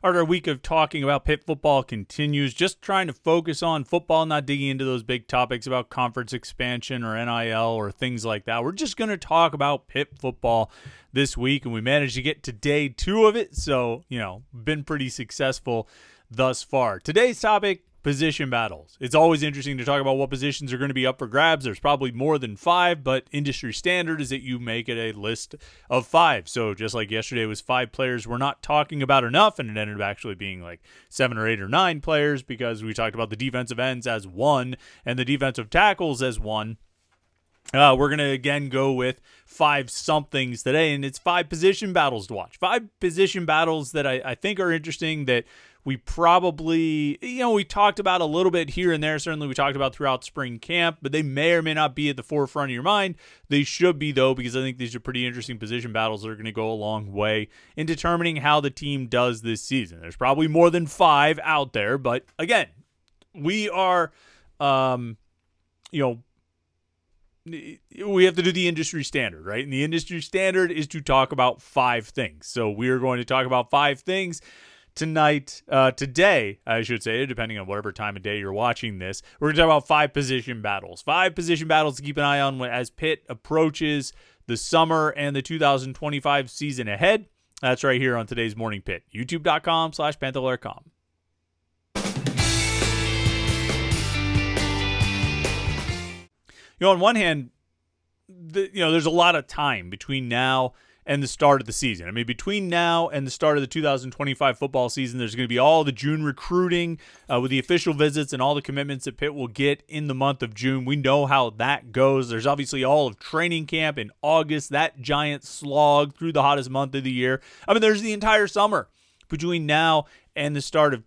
Our week of talking about Pitt football continues, just trying to focus on football, not digging into those big topics about conference expansion or NIL or things like that. We're just going to talk about Pitt football this week, and we managed to get to day 2 of it, so, been pretty successful thus far. Today's topic, position battles. It's always interesting to talk about what positions are going to be up for grabs. There's probably more than 5, but industry standard is that you make it a list of 5. So just like yesterday was 5 players we're not talking about enough, and it ended up actually being like 7 or 8 or 9 players because we talked about the defensive ends as 1 and the defensive tackles as 1. We're going to, again, go with 5 somethings today, and it's 5 position battles to watch. 5 position battles that I think are interesting that we probably, we talked about a little bit here and there. Certainly we talked about throughout spring camp, but they may or may not be at the forefront of your mind. They should be, though, because I think these are pretty interesting position battles that are going to go a long way in determining how the team does this season. There's probably more than 5 out there, but again, we are, we have to do the industry standard, right? And the industry standard is to talk about 5 things. So we're going to talk about 5 things today, I should say, depending on whatever time of day you're watching this. We're going to talk about 5 position battles. 5 position battles to keep an eye on as Pitt approaches the summer and the 2025 season ahead. That's right here on today's Morning Pitt. YouTube.com/Panther-Lair.com. On one hand, there's a lot of time between now and the start of the season. I mean, between now and the start of the 2025 football season, there's going to be all the June recruiting with the official visits and all the commitments that Pitt will get in the month of June. We know how that goes. There's obviously all of training camp in August, that giant slog through the hottest month of the year. I mean, there's the entire summer between now and the start of,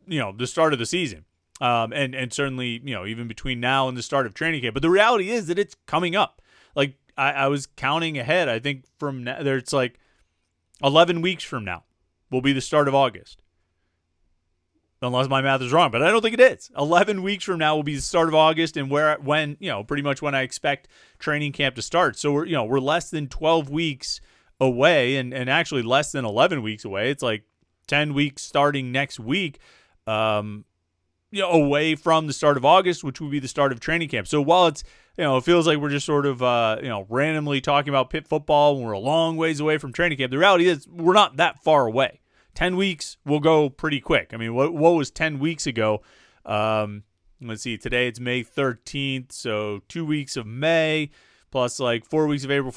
the season. And certainly, even between now and the start of training camp. But the reality is that it's coming up. Like, I was counting ahead. I think from now, it's like 11 weeks from now will be the start of August. Unless my math is wrong, but I don't think it is. 11 weeks from now will be the start of August, and pretty much when I expect training camp to start. So we're less than 12 weeks away, and actually less than 11 weeks away. It's like 10 weeks starting next week. Away from the start of August, which would be the start of training camp. So while it's, it feels like we're just sort of, randomly talking about Pitt football when we're a long ways away from training camp, the reality is we're not that far away. 10 weeks will go pretty quick. I mean, what was 10 weeks ago? Let's see, today it's May 13th, so 2 weeks of May plus like 4 weeks of April.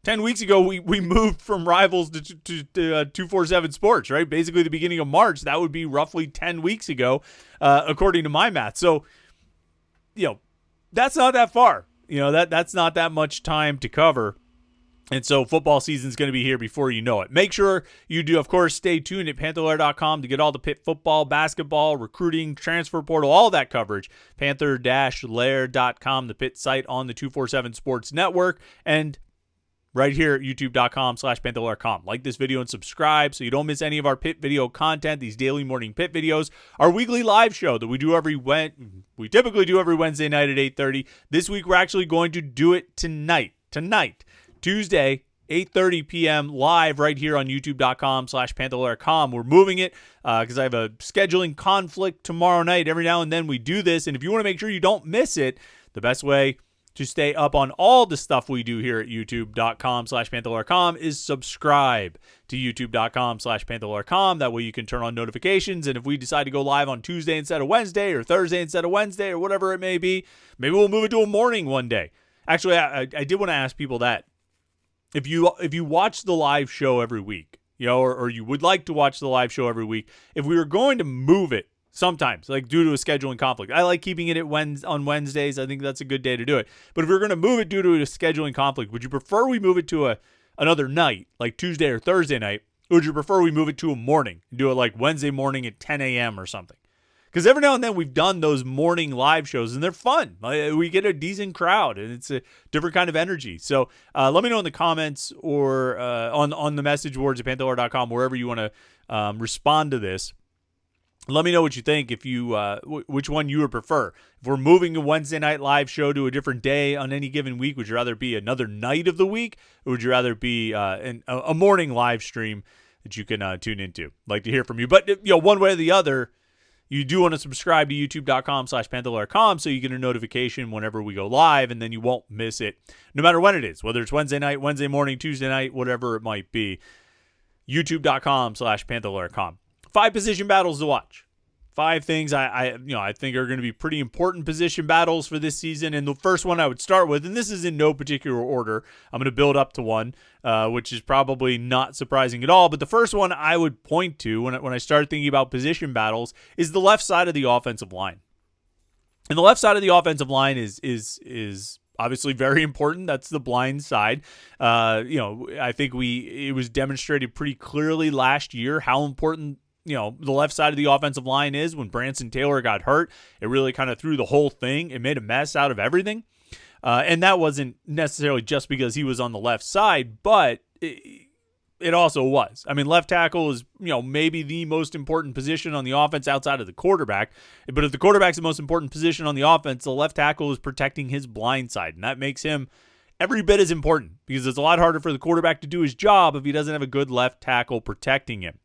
10 weeks ago, we moved from Rivals to 247 Sports, right? Basically, the beginning of March, that would be roughly 10 weeks ago, according to my math. So, that's not that far. That's not that much time to cover. And so football season is going to be here before you know it. Make sure you do, of course, stay tuned at Panther-Lair.com to get all the Pitt football, basketball, recruiting, transfer portal, all that coverage. Panther-Lair.com, the Pitt site on the 247 Sports Network. And right here at youtube.com/Panther-Lair.com. Like this video and subscribe so you don't miss any of our Pitt video content, these daily morning Pitt videos, our weekly live show that we typically do every Wednesday night at 8:30. This week we're actually going to do it tonight, Tuesday, 8:30 p.m. live right here on youtube.com/Panther-Lair.com. We're moving it because I have a scheduling conflict tomorrow night. Every now and then we do this, and if you want to make sure you don't miss it, the best way to stay up on all the stuff we do here at youtube.com/Panther-Lair.com is subscribe to youtube.com/Panther-Lair.com. That way you can turn on notifications, and if we decide to go live on Tuesday instead of Wednesday or Thursday instead of Wednesday or whatever it may be, maybe we'll move it to a morning one day. Actually, I did want to ask people that. If you watch the live show every week, or you would like to watch the live show every week, if we were going to move it sometimes, like due to a scheduling conflict. I like keeping it on Wednesdays. I think that's a good day to do it. But if we're going to move it due to a scheduling conflict, would you prefer we move it to another night, like Tuesday or Thursday night, or would you prefer we move it to a morning and do it like Wednesday morning at 10 a.m. or something? Because every now and then we've done those morning live shows, and they're fun. We get a decent crowd, and it's a different kind of energy. So let me know in the comments or on the message boards at Panther-Lair.com, wherever you want to respond to this. Let me know what you think, if you which one you would prefer. If we're moving a Wednesday night live show to a different day on any given week, would you rather be another night of the week, or would you rather be a morning live stream that you can tune into. Like to hear from you. But, one way or the other, you do want to subscribe to youtube.com/Panther-Lair.com so you get a notification whenever we go live, and then you won't miss it no matter when it is, whether it's Wednesday night, Wednesday morning, Tuesday night, whatever it might be. youtube.com/Panther-Lair.com. 5 position battles to watch. 5 things I think are going to be pretty important position battles for this season. And the first one I would start with, and this is in no particular order, I'm going to build up to one, which is probably not surprising at all. But the first one I would point to when I start thinking about position battles is the left side of the offensive line. And the left side of the offensive line is obviously very important. That's the blind side. I think it was demonstrated pretty clearly last year how important the left side of the offensive line is. When Branson Taylor got hurt, it really kind of threw the whole thing. It made a mess out of everything. And that wasn't necessarily just because he was on the left side, but it also was. I mean, left tackle is, maybe the most important position on the offense outside of the quarterback. But if the quarterback's the most important position on the offense, the left tackle is protecting his blind side. And that makes him every bit as important because it's a lot harder for the quarterback to do his job if he doesn't have a good left tackle protecting him.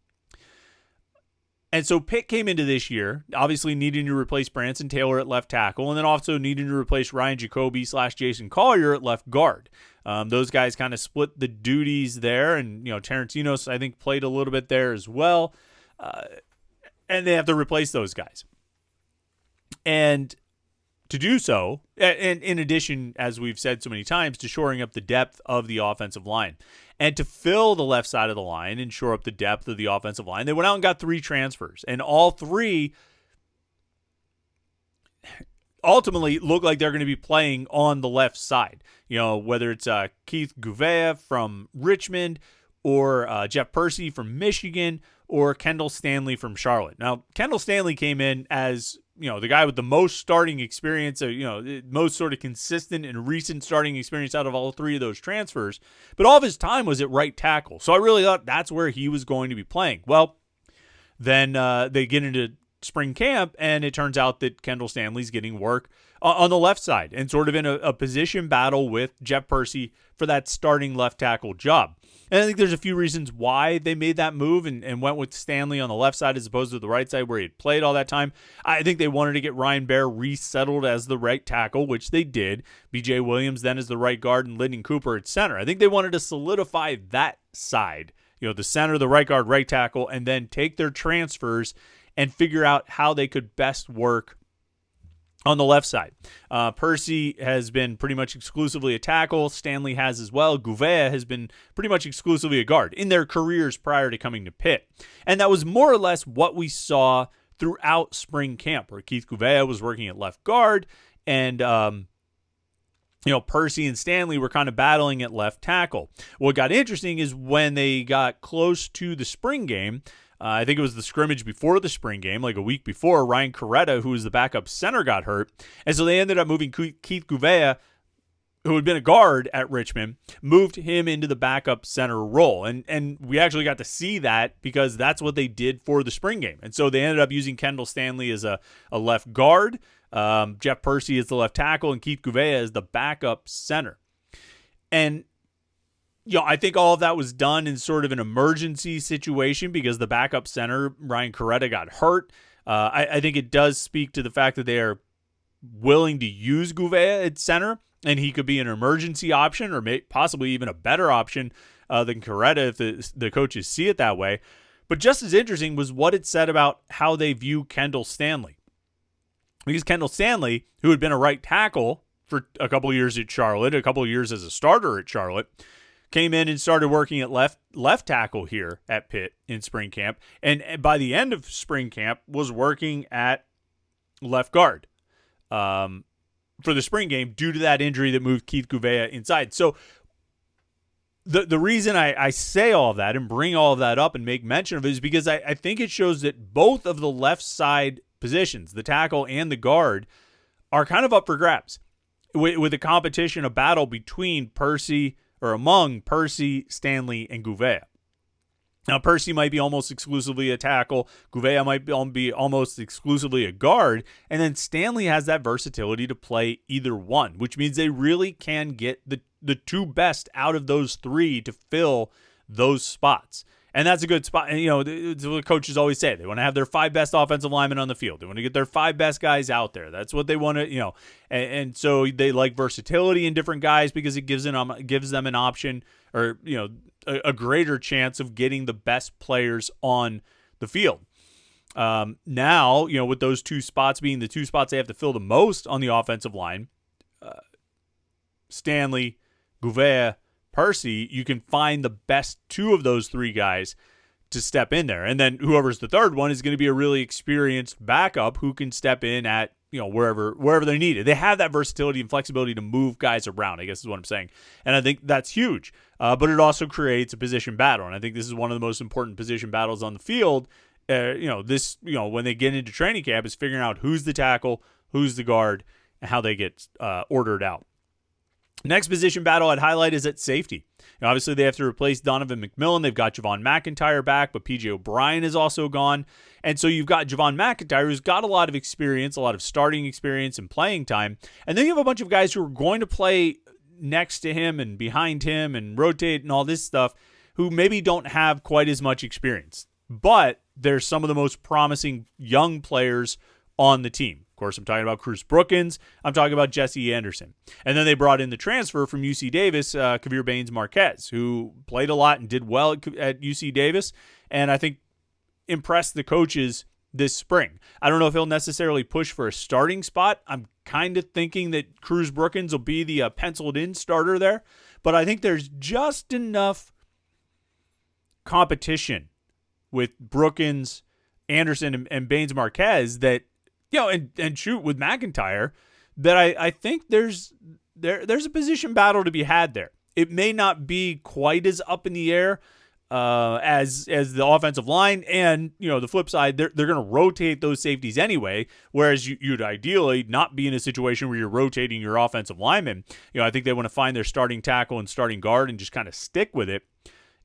And so Pitt came into this year, obviously needing to replace Branson Taylor at left tackle, and then also needing to replace Ryan Jacoby / Jason Collier at left guard. Those guys kind of split the duties there, and Terrence Enos, I think, played a little bit there as well. And they have to replace those guys. And to do so, and in addition, as we've said so many times, to shoring up the depth of the offensive line. And to fill the left side of the line and shore up the depth of the offensive line, they went out and got 3 transfers. And all 3 ultimately look like they're going to be playing on the left side. Whether it's Keith Gouveia from Richmond or Jeff Percy from Michigan or Kendall Stanley from Charlotte. Now, Kendall Stanley came in as the guy with the most starting experience, most sort of consistent and recent starting experience out of all 3 of those transfers. But all of his time was at right tackle. So I really thought that's where he was going to be playing. Well, then they get into spring camp, and it turns out that Kendall Stanley's getting work on the left side and sort of in a position battle with Jeff Percy for that starting left tackle job. And I think there's a few reasons why they made that move and went with Stanley on the left side as opposed to the right side where he had played all that time. I think they wanted to get Ryan Baer resettled as the right tackle, which they did. B.J. Williams then as the right guard and Lyndon Cooper at center. I think they wanted to solidify that side, the center, the right guard, right tackle, and then take their transfers and figure out how they could best work on the left side. Percy has been pretty much exclusively a tackle. Stanley has as well. Gouveia has been pretty much exclusively a guard in their careers prior to coming to Pitt. And that was more or less what we saw throughout spring camp, where Keith Gouveia was working at left guard and Percy and Stanley were kind of battling at left tackle. What got interesting is when they got close to the spring game, I think it was the scrimmage before the spring game, like a week before, Ryan Coretta, who was the backup center, got hurt. And so they ended up moving Keith Gouveia, who had been a guard at Richmond, moved him into the backup center role. And we actually got to see that because that's what they did for the spring game. And so they ended up using Kendall Stanley as a left guard, Jeff Percy as the left tackle, and Keith Gouveia as the backup center. And I think all of that was done in sort of an emergency situation because the backup center, Ryan Coretta, got hurt. I think it does speak to the fact that they are willing to use Gouveia at center, and he could be an emergency option or possibly even a better option than Coretta if the coaches see it that way. But just as interesting was what it said about how they view Kendall Stanley. Because Kendall Stanley, who had been a right tackle for a couple of years at Charlotte, a couple of years as a starter at Charlotte, came in and started working at left tackle here at Pitt in spring camp. And by the end of spring camp was working at left guard for the spring game due to that injury that moved Keith Gouveia inside. So the reason I say all of that and bring all of that up and make mention of it is because I think it shows that both of the left side positions, the tackle and the guard, are kind of up for grabs with a competition, a battle between among Percy, Stanley, and Gouveia. Now, Percy might be almost exclusively a tackle. Gouveia might be almost exclusively a guard. And then Stanley has that versatility to play either one, which means they really can get the 2 best out of those 3 to fill those spots. And that's a good spot. And, it's what coaches always say. They want to have their 5 best offensive linemen on the field. They want to get their 5 best guys out there. That's what they want to, and so they like versatility in different guys because it gives them an option or, a greater chance of getting the best players on the field. Now, with those 2 spots being the 2 spots they have to fill the most on the offensive line, Stanley, Gouvert, Percy, you can find the best 2 of those 3 guys to step in there. And then whoever's the third one is going to be a really experienced backup who can step in at, wherever they're needed. They have that versatility and flexibility to move guys around, I guess is what I'm saying. And I think that's huge. But it also creates a position battle. And I think this is one of the most important position battles on the field. When they get into training camp is figuring out who's the tackle, who's the guard, and how they get ordered out. Next position battle I'd highlight is at safety. Obviously, they have to replace Donovan McMillan. They've got Javon McIntyre back, but P.J. O'Brien is also gone. And so you've got Javon McIntyre, who's got a lot of experience, a lot of starting experience and playing time. And then you have a bunch of guys who are going to play next to him and behind him and rotate and all this stuff who maybe don't have quite as much experience. But they're some of the most promising young players on the team. Of course, I'm talking about Cruz Brookins. I'm talking about Jesse Anderson. And then they brought in the transfer from UC Davis, Kavir Baines-Marquez, who played a lot and did well at UC Davis, and I think impressed the coaches this spring. I don't know if he'll necessarily push for a starting spot. I'm kind of thinking that Cruz Brookins will be the penciled-in starter there, but I think there's just enough competition with Brookins, Anderson, and Baines-Marquez that and shoot with McIntyre, that I think there's a position battle to be had there. It may not be quite as up in the air as the offensive line, and the flip side, they're going to rotate those safeties anyway. Whereas you'd ideally not be in a situation where you're rotating your offensive linemen. I think they want to find their starting tackle and starting guard and just kind of stick with it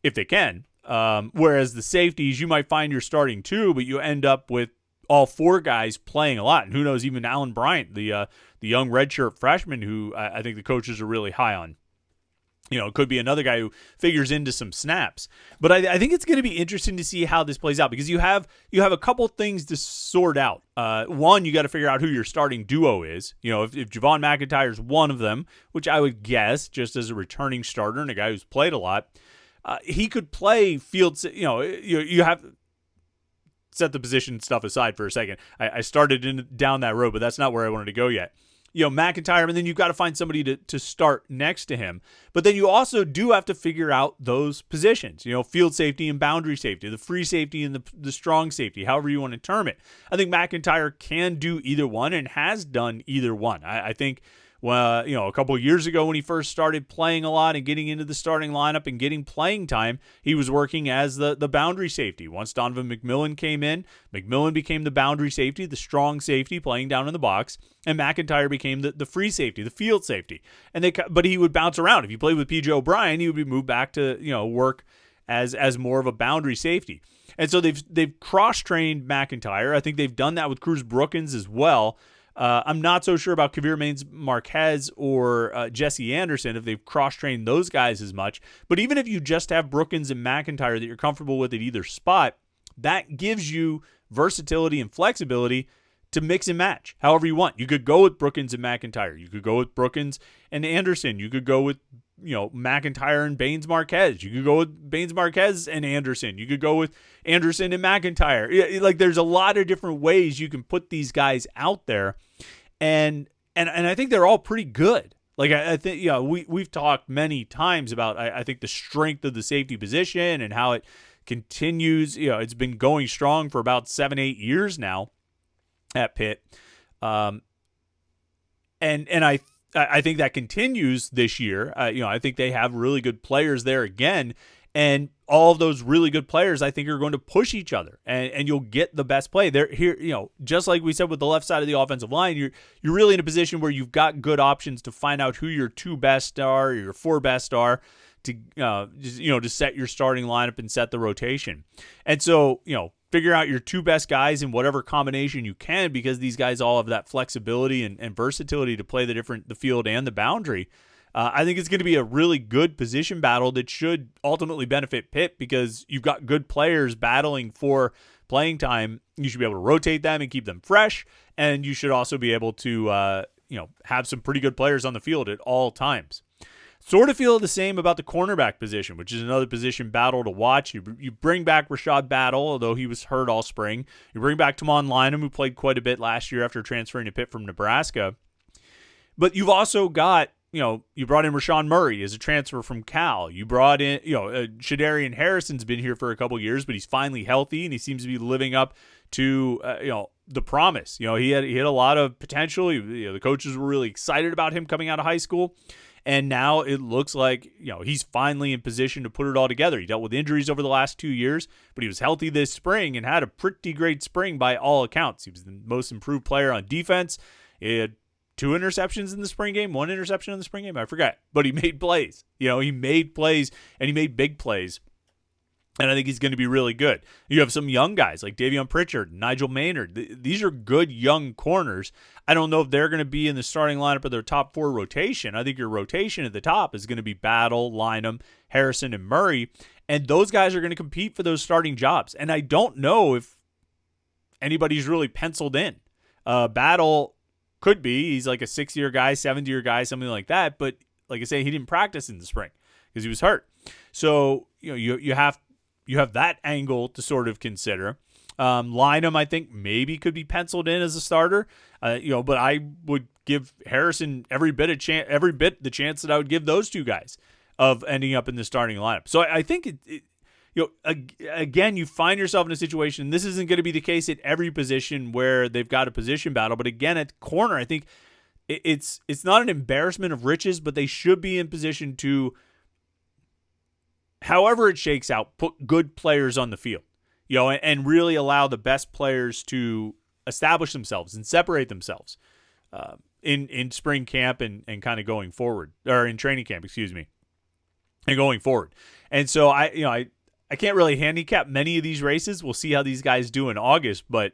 if they can. Whereas the safeties, you might find your starting 2, but you end up with all 4 guys playing a lot. And who knows, even Alan Bryant, the young redshirt freshman who I think the coaches are really high on. It could be another guy who figures into some snaps. But I think it's going to be interesting to see how this plays out because you have a couple things to sort out. One, you got to figure out who your starting duo is. If Javon McIntyre is one of them, which I would guess just as a returning starter and a guy who's played a lot, he could play field. You have set the position stuff aside for a second. I started down that road, but that's not where I wanted to go yet. McIntyre, and then you've got to find somebody to start next to him. But then you also do have to figure out those positions, field safety and boundary safety, the free safety and the strong safety, however you want to term it. I think McIntyre can do either one and has done either one. I think, a couple of years ago when he first started playing a lot and getting into the starting lineup and getting playing time, he was working as the boundary safety. Once Donovan McMillan came in, McMillan became the boundary safety, the strong safety playing down in the box, and McIntyre became the free safety, the field safety. But he would bounce around. If you played with P.J. O'Brien, he would be moved back to work as more of a boundary safety. And so they've cross-trained McIntyre. I think they've done that with Cruz Brookins as well. I'm not so sure about Kavir Baines-Marquez or Jesse Anderson if they've cross-trained those guys as much. But even if you just have Brookins and McIntyre that you're comfortable with at either spot, that gives you versatility and flexibility to mix and match however you want. You could go with Brookins and McIntyre. You could go with Brookins and Anderson. You could go with McIntyre and Baines-Marquez. You could go with Baines-Marquez and Anderson. You could go with Anderson and McIntyre. Like there's a lot of different ways you can put these guys out there, and I think they're all pretty good. Like I think we've talked many times about I think the strength of the safety position and how it continues. It's been going strong for about 7-8 years now at Pitt, and I think that continues this year. I think they have really good players there again, and all of those really good players I think are going to push each other, and you'll get the best play. They're here, just like we said with the left side of the offensive line, you're really in a position where you've got good options to find out who your 2 best are, or your 4 best are, to to set your starting lineup and set the rotation. And so figure out your 2 best guys in whatever combination you can, because these guys all have that flexibility and versatility to play the field and the boundary. I think it's going to be a really good position battle that should ultimately benefit Pitt because you've got good players battling for playing time. You should be able to rotate them and keep them fresh, and you should also be able to have some pretty good players on the field at all times. Sort of feel the same about the cornerback position, which is another position battle to watch. You bring back Rashad Battle, although he was hurt all spring. You bring back Tamon Lynham, who played quite a bit last year after transferring to Pitt from Nebraska. But you've also got, you brought in Rashawn Murray as a transfer from Cal. You brought in, Shadarian Harrison's been here for a couple years, but he's finally healthy, and he seems to be living up to, the promise. He had a lot of potential. The coaches were really excited about him coming out of high school. And now it looks like, he's finally in position to put it all together. He dealt with injuries over the last 2 years, but he was healthy this spring and had a pretty great spring by all accounts. He was the most improved player on defense. He had 2 interceptions in the spring game, 1 interception in the spring game. I forget, but he made plays. He made plays, and he made big plays. And I think he's going to be really good. You have some young guys like Davion Pritchard, Nigel Maynard. These are good young corners. I don't know if they're going to be in the starting lineup of their top 4 rotation. I think your rotation at the top is going to be Battle, Lynham, Harrison, and Murray. And those guys are going to compete for those starting jobs. And I don't know if anybody's really penciled in. Battle could be. He's like a 6-year guy, 7-year guy, something like that. But like I say, he didn't practice in the spring because he was hurt. So you have that angle to sort of consider. Lynham, I think, maybe could be penciled in as a starter. But I would give Harrison every bit the chance that I would give those 2 guys of ending up in the starting lineup. So I think again, you find yourself in a situation. This isn't going to be the case at every position where they've got a position battle, but again, at corner, I think it's not an embarrassment of riches, but they should be in position to, however it shakes out, put good players on the field, and really allow the best players to establish themselves and separate themselves in spring camp and kind of going forward, or in training camp, and going forward. And so I can't really handicap many of these races. We'll see how these guys do in August, but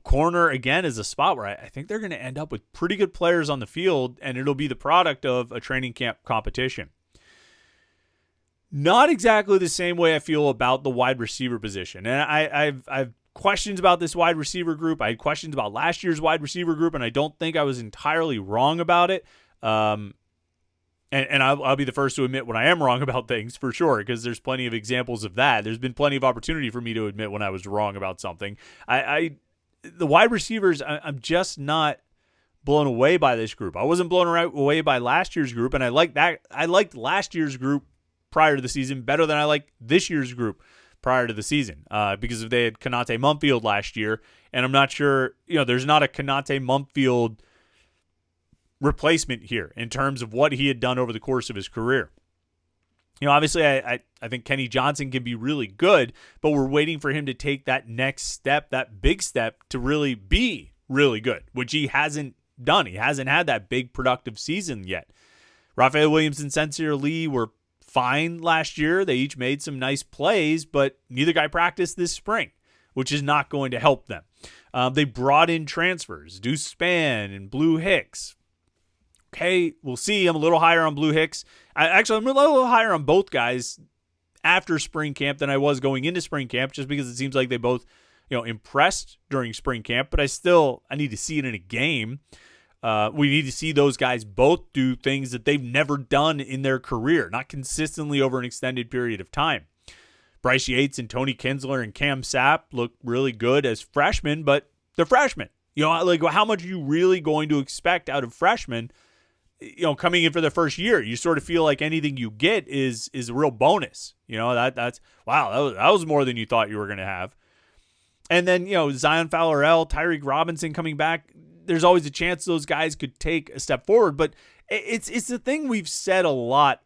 corner again is a spot where I think they're going to end up with pretty good players on the field, and it'll be the product of a training camp competition. Not exactly the same way I feel about the wide receiver position. And I've questions about this wide receiver group. I had questions about last year's wide receiver group, and I don't think I was entirely wrong about it. And I'll be the first to admit when I am wrong about things, for sure, because there's plenty of examples of that. There's been plenty of opportunity for me to admit when I was wrong about something. The wide receivers, I'm just not blown away by this group. I wasn't blown away by last year's group, and I liked last year's group prior to the season better than I like this year's group prior to the season because they had Konate Mumpfield last year, and I'm not sure, there's not a Konate Mumpfield replacement here in terms of what he had done over the course of his career. Obviously I think Kenny Johnson can be really good, but we're waiting for him to take that next step, that big step to really be really good, which he hasn't done. He hasn't had that big productive season yet. Raphael Williams and Sincere Lee were fine last year. They each made some nice plays, but neither guy practiced this spring, which is not going to help them. They brought in transfers, Deuce Spann and Blue Hicks. Okay, we'll see. I'm a little higher on Blue Hicks. I'm a little higher on both guys after spring camp than I was going into spring camp, just because it seems like they both, impressed during spring camp, but I need to see it in a game. We need to see those guys both do things that they've never done in their career, not consistently over an extended period of time. Bryce Yates and Tony Kinsler and Cam Sapp look really good as freshmen, but they're freshmen. How much are you really going to expect out of freshmen, coming in for their first year? You sort of feel like anything you get is a real bonus. That's wow, that was more than you thought you were going to have. And then, Zion Fowler-El, Tyreek Robinson coming back, there's always a chance those guys could take a step forward, but it's the thing we've said a lot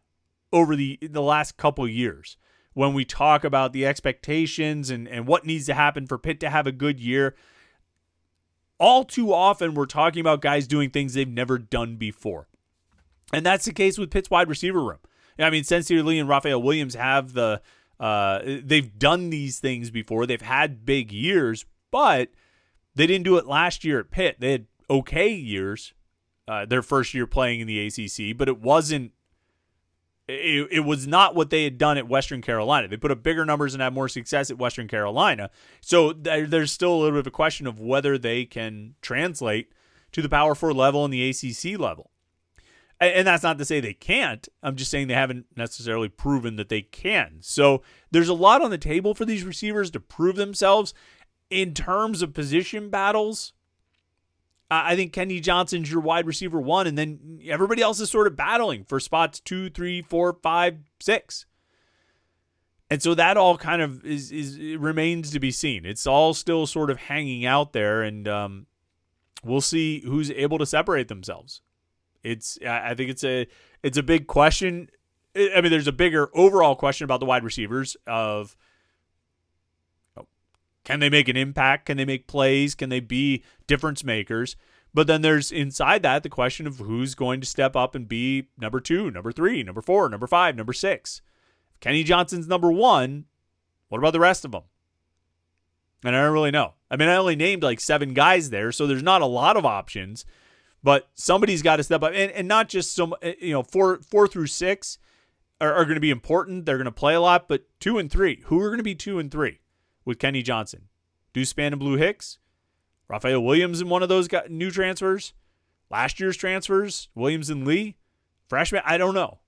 over the last couple years when we talk about the expectations and what needs to happen for Pitt to have a good year. All too often, we're talking about guys doing things they've never done before. And that's the case with Pitt's wide receiver room. I mean, Sincere Lee and Raphael Williams have they've done these things before. They've had big years, but they didn't do it last year at Pitt. They had okay years their first year playing in the ACC, but it wasn't. It was not what they had done at Western Carolina. They put up bigger numbers and had more success at Western Carolina. So there's still a little bit of a question of whether they can translate to the Power 4 level and the ACC level. And that's not to say they can't. I'm just saying they haven't necessarily proven that they can. So there's a lot on the table for these receivers to prove themselves. In terms of position battles, I think Kenny Johnson's your wide receiver 1, and then everybody else is sort of battling for spots 2, 3, 4, 5, 6. And so that all kind of it remains to be seen. It's all still sort of hanging out there, and we'll see who's able to separate themselves. I think it's a big question. I mean, there's a bigger overall question about the wide receivers of, can they make an impact? Can they make plays? Can they be difference makers? But then there's inside that the question of who's going to step up and be number 2, number 3, number 4, number 5, number 6. If Kenny Johnson's number 1, what about the rest of them? And I don't really know. I mean, I only named like 7 guys there, so there's not a lot of options. But somebody's got to step up, and not just some. 4 through 6 are going to be important. They're going to play a lot, but 2 and 3, who are going to be 2 and 3 with Kenny Johnson? Deuce Spann and Blue Hicks, Raphael Williams in one of those new transfers, last year's transfers, Williams and Lee, freshman. I don't know,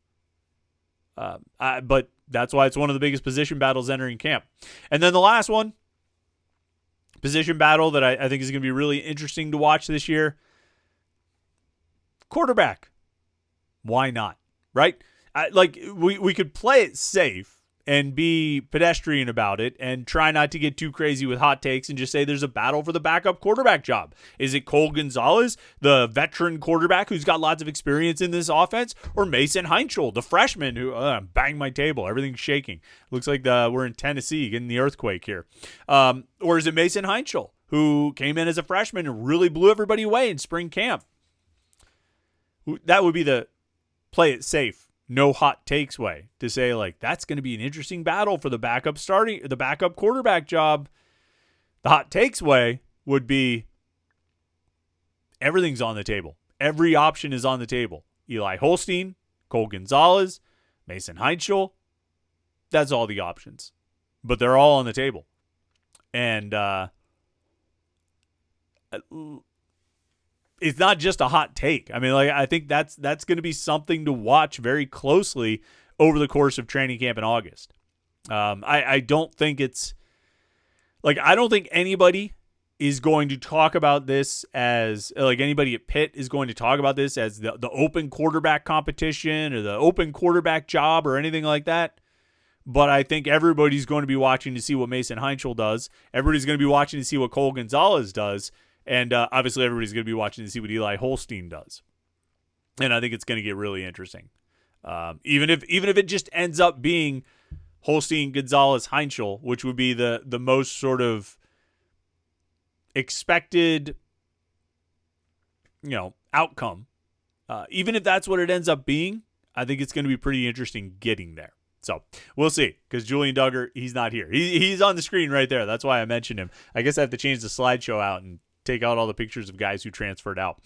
but that's why it's one of the biggest position battles entering camp. And then the last one, position battle that I think is going to be really interesting to watch this year. Quarterback. Why not? Right? We could play it safe and be pedestrian about it and try not to get too crazy with hot takes and just say there's a battle for the backup quarterback job. Is it Cole Gonzalez, the veteran quarterback who's got lots of experience in this offense, or Mason Heinschel, the freshman who bang my table, everything's shaking. Looks like we're in Tennessee getting the earthquake here. Or is it Mason Heinschel, who came in as a freshman and really blew everybody away in spring camp? That would be the play it safe, no hot takes way to say, like, that's going to be an interesting battle for the backup quarterback job. The hot takes way would be everything's on the table. Every option is on the table. Eli Holstein, Cole Gonzalez, Mason Heinschel. That's all the options, but they're all on the table. And it's not just a hot take. I mean, I think that's going to be something to watch very closely over the course of training camp in August. I don't think I don't think anybody is going to talk about this as, like, anybody at Pitt is going to talk about this as the open quarterback competition or the open quarterback job or anything like that. But I think everybody's going to be watching to see what Mason Heinschel does. Everybody's going to be watching to see what Cole Gonzalez does. And obviously everybody's going to be watching to see what Eli Holstein does. And I think it's going to get really interesting. Even if it just ends up being Holstein, Gonzalez, Heinschel, which would be the most sort of expected, outcome. Even if that's what it ends up being, I think it's going to be pretty interesting getting there. So we'll see, because Julian Duggar, he's not here. He's on the screen right there. That's why I mentioned him. I guess I have to change the slideshow out and take out all the pictures of guys who transferred out,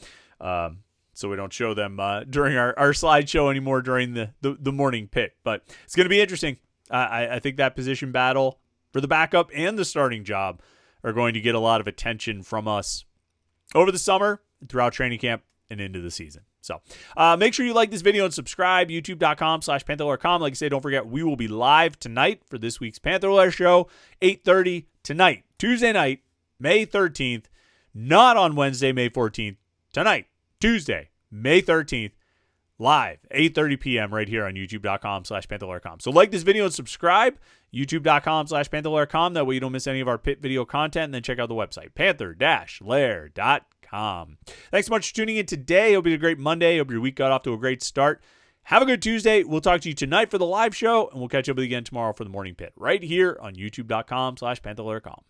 so we don't show them during our slideshow anymore during the morning pit. But it's going to be interesting. I think that position battle for the backup and the starting job are going to get a lot of attention from us over the summer, throughout training camp, and into the season. So make sure you like this video and subscribe, youtube.com/Panther-Lair.com. Like I said, don't forget, we will be live tonight for this week's Panther-Lair show, 8:30 tonight, Tuesday night, May 13th. Not on Wednesday, May 14th. Tonight, Tuesday, May 13th, live, 8:30 p.m. right here on youtube.com/Panther-Lair.com. So like this video and subscribe, youtube.com/Panther-Lair.com. That way you don't miss any of our Pitt video content. And then check out the website, Panther-Lair.com. Thanks so much for tuning in today. Hope you had a great Monday. Hope your week got off to a great start. Have a good Tuesday. We'll talk to you tonight for the live show, and we'll catch up with you again tomorrow for the Morning Pit right here on youtube.com/Panther-Lair.com.